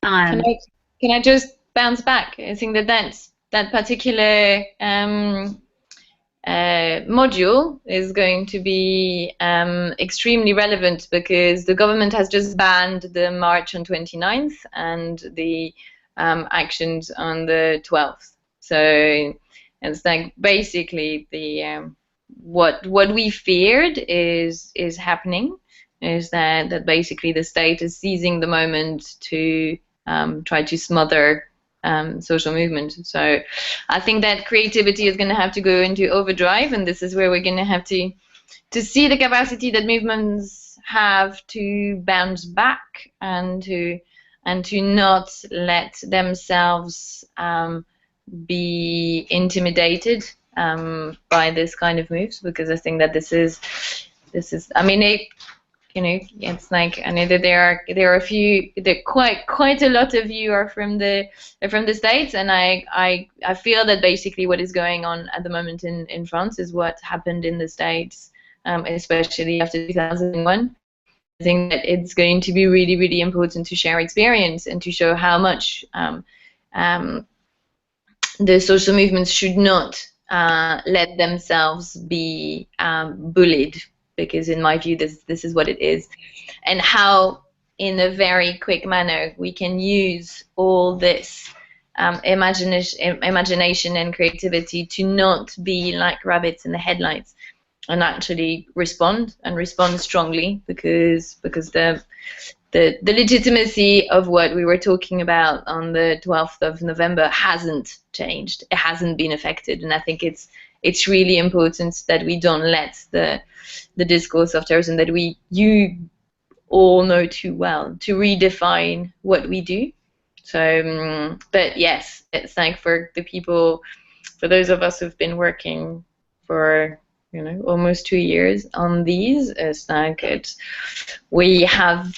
Can I just bounce back? I think that particular module is going to be extremely relevant because the government has just banned the march on 29th and the actions on the 12th. So it's like basically the what we feared is happening, is that basically the state is seizing the moment to try to smother social movement. So I think that creativity is going to have to go into overdrive, and this is where we're going to have to see the capacity that movements have to bounce back and to not let themselves be intimidated by this kind of moves, because I think that this is I mean, it's like, I know that there are a few, quite a lot of you are from the States, and I feel that basically what is going on at the moment in France is what happened in the States, especially after 2001. I think that it's going to be really, really important to share experience and to show how much the social movements should not let themselves be bullied, because in my view this is what it is, and how in a very quick manner we can use all this imagination and creativity to not be like rabbits in the headlights, and actually respond strongly, because the legitimacy of what we were talking about on the 12th of November hasn't changed. It hasn't been affected, and I think it's really important that we don't let the discourse of terrorism that you all know too well to redefine what we do. So, but yes, it's like for those of us who've been working for almost 2 years on these, it's like we have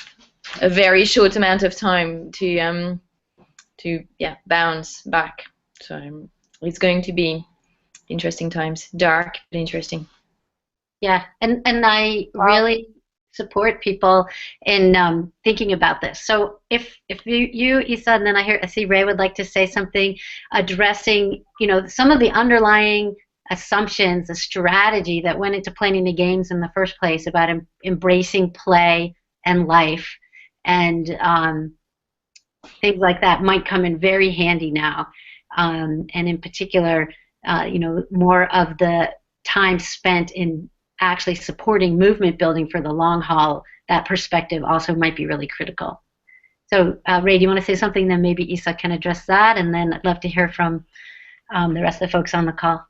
a very short amount of time to bounce back. So it's going to be interesting times, dark but interesting. Yeah, and I really support people in thinking about this. So if you Isa, and then I see Rae would like to say something addressing some of the underlying assumptions, the strategy that went into planning the games in the first place about embracing play and life, and things like that might come in very handy now, and in particular, more of the time spent in actually supporting movement building for the long haul. That perspective also might be really critical. So, Rae, do you want to say something? Then maybe Isa can address that, and then I'd love to hear from the rest of the folks on the call.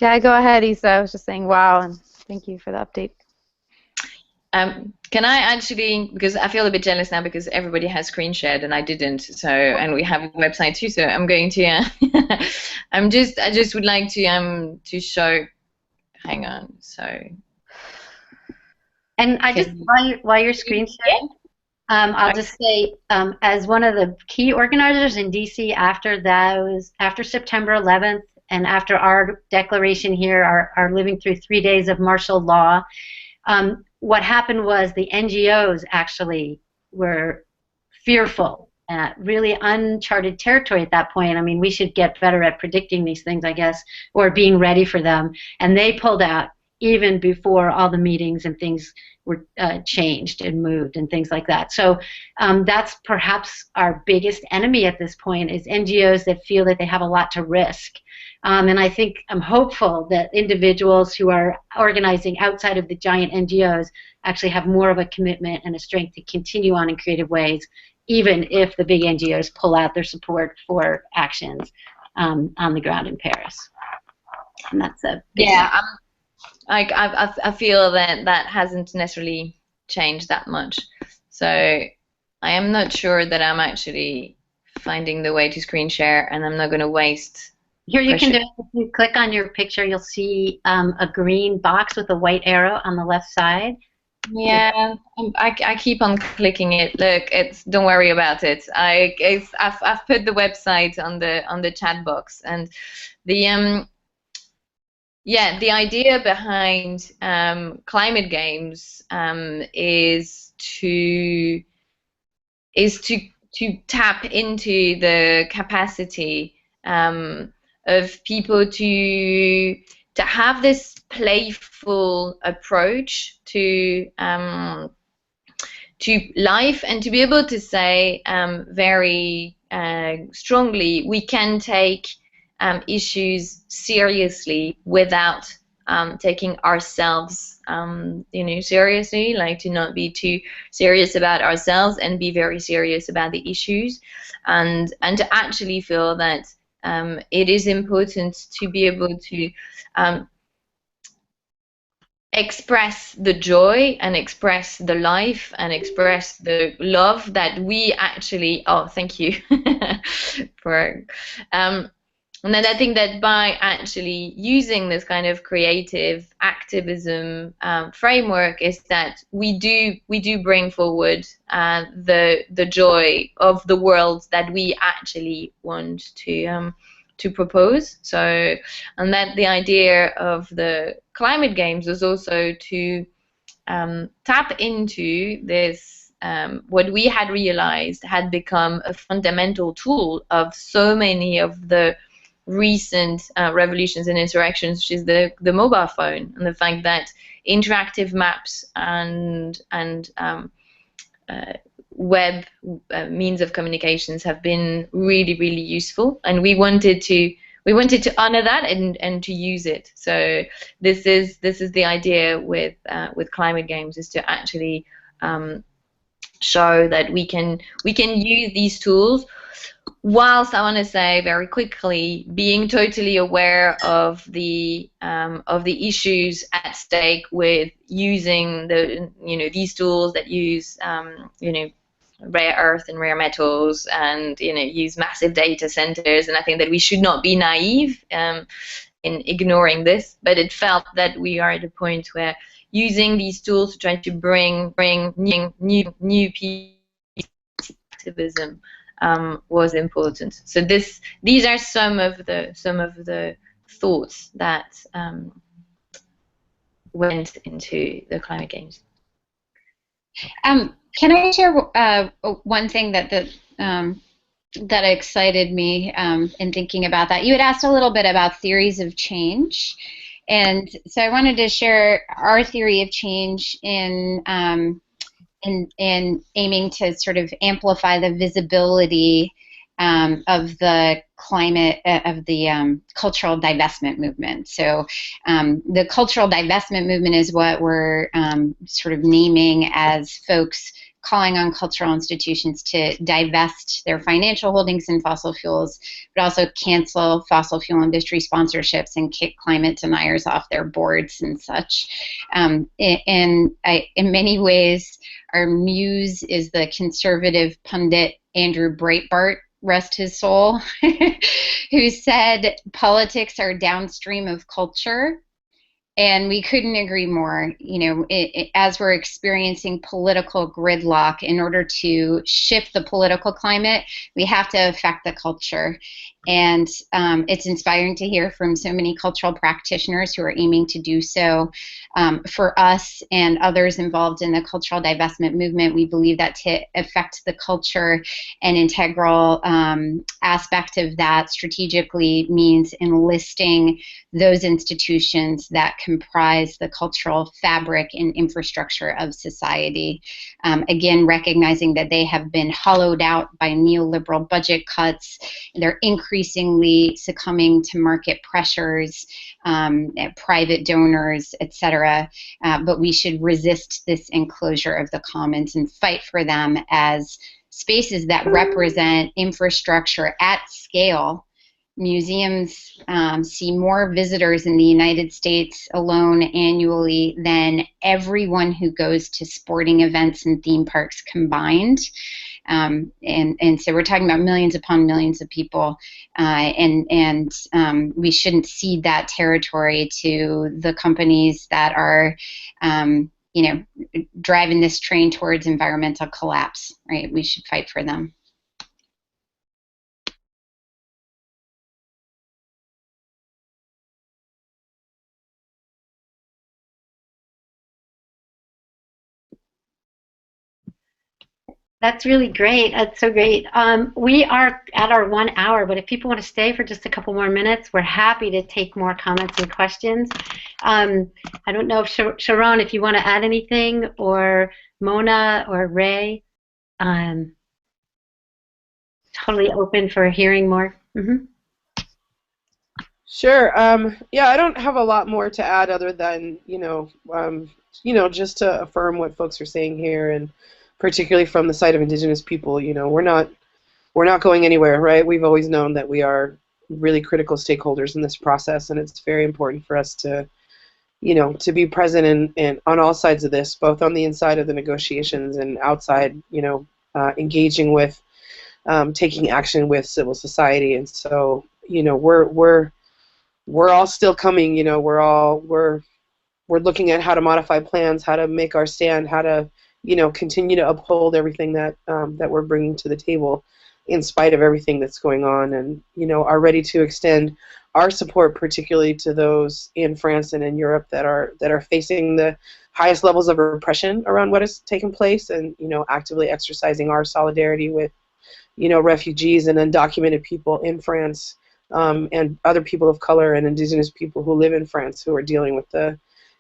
Yeah, go ahead, Isa. I was just saying wow, and thank you for the update. Can I actually, because I feel a bit jealous now because everybody has screen shared and I didn't, so, and we have a website too, so I'm going to, I just would like to show, hang on, so. And I just, while you're screen sharing, I'll just say, as one of the key organizers in DC after September 11th, and after our declaration here, our living through 3 days of martial law, what happened was the NGOs actually were fearful, really uncharted territory at that point. I mean, we should get better at predicting these things, I guess, or being ready for them. And they pulled out even before all the meetings and things were changed and moved and things like that. So that's perhaps our biggest enemy at this point, is NGOs that feel that they have a lot to risk. And I think I'm hopeful that individuals who are organizing outside of the giant NGOs actually have more of a commitment and a strength to continue on in creative ways, even if the big NGOs pull out their support for actions on the ground in Paris. And that's a big one. I feel that hasn't necessarily changed that much. So I am not sure that I'm actually finding the way to screen share, and I'm not going to waste. Here you can do it. If you click on your picture, you'll see a green box with a white arrow on the left side. Yeah, I keep on clicking it. Look, don't worry about it. I've put the website on the chat box, and the the idea behind climate games is to tap into the capacity of people to have this playful approach to life, and to be able to say very strongly, we can take issues seriously without taking ourselves seriously, like to not be too serious about ourselves and be very serious about the issues, and to actually feel that it is important to be able to express the joy and express the life and express the love that we actually, thank you for and then I think that by actually using this kind of creative activism framework, is that we do bring forward the joy of the world that we actually want to propose. So, and that the idea of the climate games is also to tap into this, what we had realized had become a fundamental tool of so many of the recent revolutions and interactions, which is the mobile phone, and the fact that interactive maps and web means of communications have been really, really useful, and we wanted to honor that and to use it. So this is the idea with climate games, is to actually show that we can use these tools, whilst I want to say very quickly, being totally aware of the issues at stake with using these tools that use rare earth and rare metals, and use massive data centers. And I think that we should not be naive in ignoring this, but it felt that we are at a point where using these tools to try to bring new people activism was important. So these are some of the thoughts that went into the climate games. Can I share one thing that excited me in thinking about that? You had asked a little bit about theories of change, and so I wanted to share our theory of change in aiming to sort of amplify the visibility of the climate, of the cultural divestment movement. So the cultural divestment movement is what we're sort of naming as folks calling on cultural institutions to divest their financial holdings in fossil fuels, but also cancel fossil fuel industry sponsorships and kick climate deniers off their boards and such. In many ways, our muse is the conservative pundit Andrew Breitbart, rest his soul, who said politics are downstream of culture. And we couldn't agree more. As we're experiencing political gridlock, in order to shift the political climate, we have to affect the culture. And it's inspiring to hear from so many cultural practitioners who are aiming to do so. For us and others involved in the cultural divestment movement, we believe that to affect the culture, an integral aspect of that strategically means enlisting those institutions that comprise the cultural fabric and infrastructure of society. Again, recognizing that they have been hollowed out by neoliberal budget cuts. They're increasingly succumbing to market pressures, private donors, etc. But we should resist this enclosure of the commons and fight for them as spaces that represent infrastructure at scale. Museums see more visitors in the United States alone annually than everyone who goes to sporting events and theme parks combined. And so we're talking about millions upon millions of people, and we shouldn't cede that territory to the companies that are driving this train towards environmental collapse, right? We should fight for them. That's really great. That's so great. We are at our 1 hour, but if people want to stay for just a couple more minutes, we're happy to take more comments and questions. I don't know if Sharon, if you want to add anything, or Mona or Rae. Totally open for hearing more. Mm-hmm. Sure. Yeah, I don't have a lot more to add other than just to affirm what folks are saying here, and particularly from the side of Indigenous people. We're not going anywhere, right? We've always known that we are really critical stakeholders in this process, and it's very important for us to be present in on all sides of this, both on the inside of the negotiations and outside, engaging with, taking action with civil society. And so, we're all still coming. We're looking at how to modify plans, how to make our stand, how to continue to uphold everything that we're bringing to the table, in spite of everything that's going on, and are ready to extend our support, particularly to those in France and in Europe that are facing the highest levels of repression around what has taken place, and actively exercising our solidarity with refugees and undocumented people in France, and other people of color and Indigenous people who live in France who are dealing with the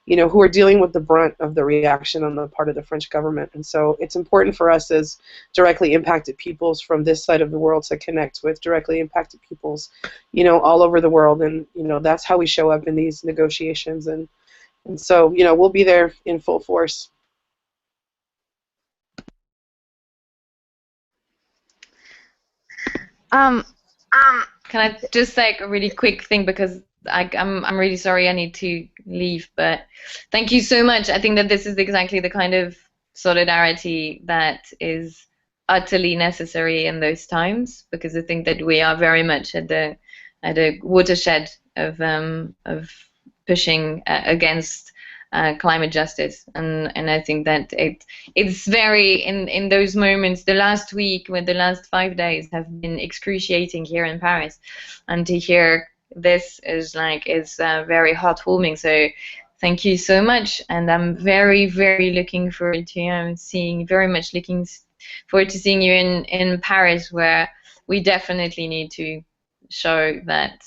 who are dealing with the brunt of the reaction on the part of the French government. And so it's important for us as directly impacted peoples from this side of the world to connect with directly impacted peoples, all over the world. And, that's how we show up in these negotiations. And so, we'll be there in full force. Can I just say a really quick thing, because I'm really sorry I need to leave, but thank you so much. I think that this is exactly the kind of solidarity that is utterly necessary in those times, because I think that we are very much at a watershed of pushing against climate justice, and I think that it's very in those moments. The last week, with the last 5 days, have been excruciating here in Paris, and to hear this is very heartwarming. So thank you so much, and I'm very, very looking forward to seeing you in Paris, where we definitely need to show that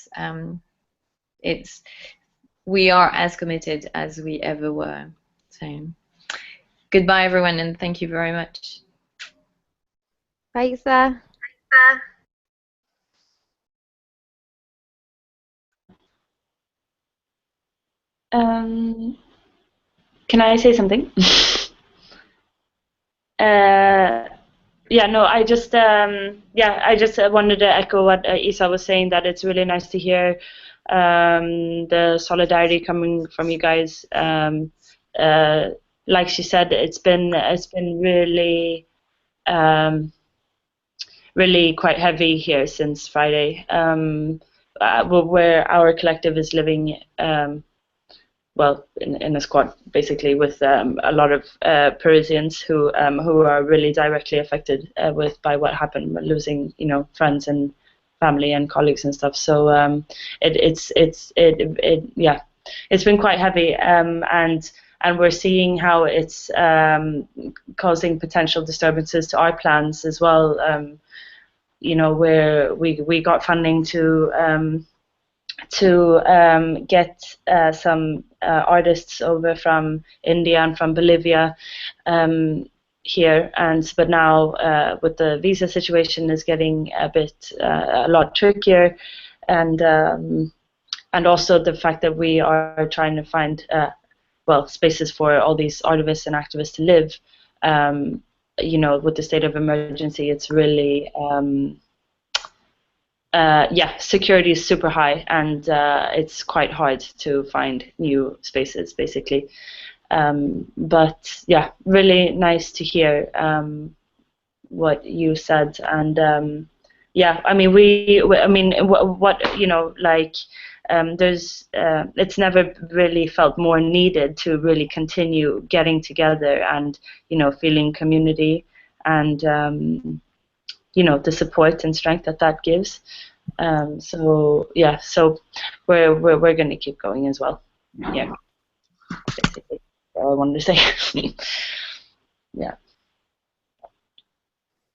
we are as committed as we ever were. So goodbye, everyone, and thank you very much. Bye, Isa. Can I say something? Yeah, no, I just wanted to echo what Isa was saying, that it's really nice to hear the solidarity coming from you guys. Like she said, it's been really really quite heavy here since Friday, where our collective is living in a squad, basically, with a lot of Parisians who are really directly affected by what happened, losing friends and family and colleagues and stuff. So it's been quite heavy, and we're seeing how it's causing potential disturbances to our plans as well. Where we got funding to get some artists over from India and from Bolivia here, but now with the visa situation is getting a lot trickier, and also the fact that we are trying to find spaces for all these artivists and activists to live. With the state of emergency, it's really security is super high, and it's quite hard to find new spaces, basically. But yeah, really nice to hear what you said, and it's never really felt more needed to really continue getting together and feeling community, and the support and strength that gives. So we're going to keep going as well. Yeah, basically all I wanted to say. Yeah.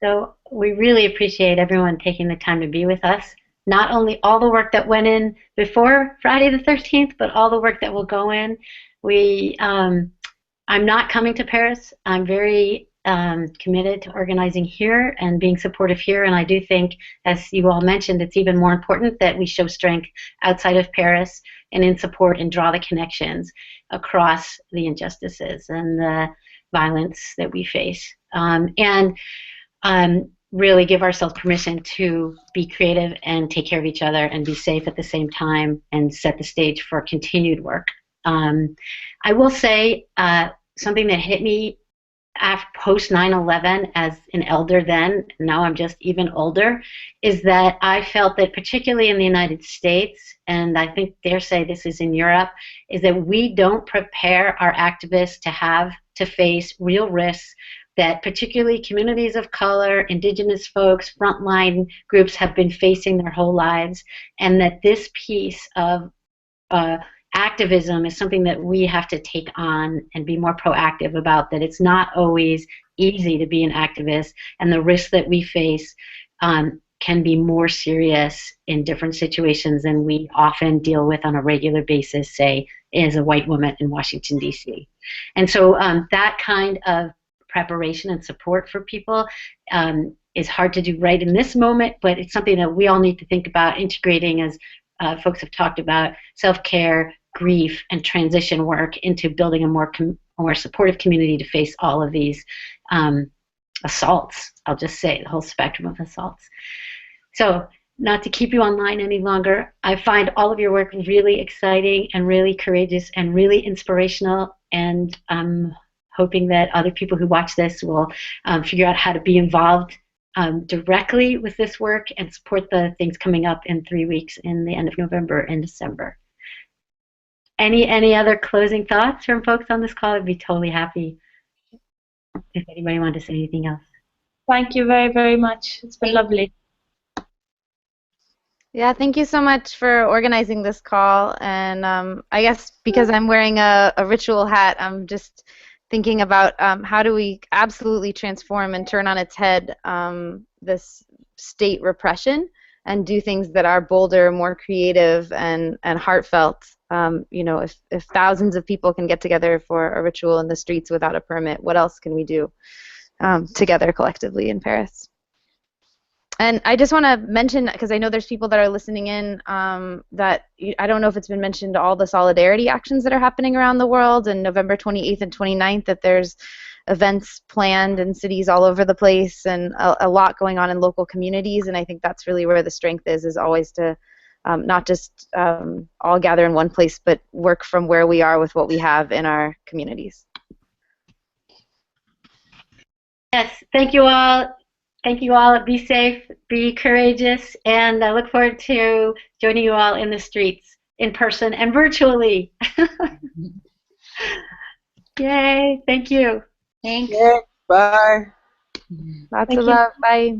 So we really appreciate everyone taking the time to be with us. Not only all the work that went in before Friday the 13th, but all the work that will go in. I'm not coming to Paris. I'm very committed to organizing here and being supportive here, and I do think, as you all mentioned, it's even more important that we show strength outside of Paris and in support and draw the connections across the injustices and the violence that we face, and really give ourselves permission to be creative and take care of each other and be safe at the same time, and set the stage for continued work. I will say something that hit me after post 9/11 as an elder then, now I'm just even older, is that I felt that particularly in the United States, and I think dare say this is in Europe, is that we don't prepare our activists to have to face real risks that particularly communities of color, Indigenous folks, frontline groups have been facing their whole lives, and that this piece of activism is something that we have to take on and be more proactive about, that it's not always easy to be an activist, and the risks that we face can be more serious in different situations than we often deal with on a regular basis, say, as a white woman in Washington, D.C. And so that kind of preparation and support for people is hard to do right in this moment, but it's something that we all need to think about integrating, as folks have talked about, self-care, grief, and transition work into building a more supportive community to face all of these assaults. I'll just say the whole spectrum of assaults. So, not to keep you online any longer, I find all of your work really exciting and really courageous and really inspirational, and I'm hoping that other people who watch this will figure out how to be involved directly with this work and support the things coming up in 3 weeks in the end of November and December. Any other closing thoughts from folks on this call? I'd be totally happy if anybody wanted to say anything else. Thank you very, very much. It's been lovely. Yeah, thank you so much for organizing this call. And I guess because I'm wearing a ritual hat, I'm just thinking about how do we absolutely transform and turn on its head this state repression and do things that are bolder, more creative, and heartfelt. You know, if thousands of people can get together for a ritual in the streets without a permit, what else can we do together collectively in Paris? And I just want to mention, because I know there's people that are listening in, that I don't know if it's been mentioned, all the solidarity actions that are happening around the world, and November 28th and 29th, that there's events planned in cities all over the place, and a lot going on in local communities. And I think that's really where the strength is always to not just all gather in one place, but work from where we are with what we have in our communities. Yes, thank you all. Thank you all. Be safe, be courageous, and I look forward to joining you all in the streets, in person and virtually. Yay, thank you. Thanks. Yeah, bye. Lots of love. Bye.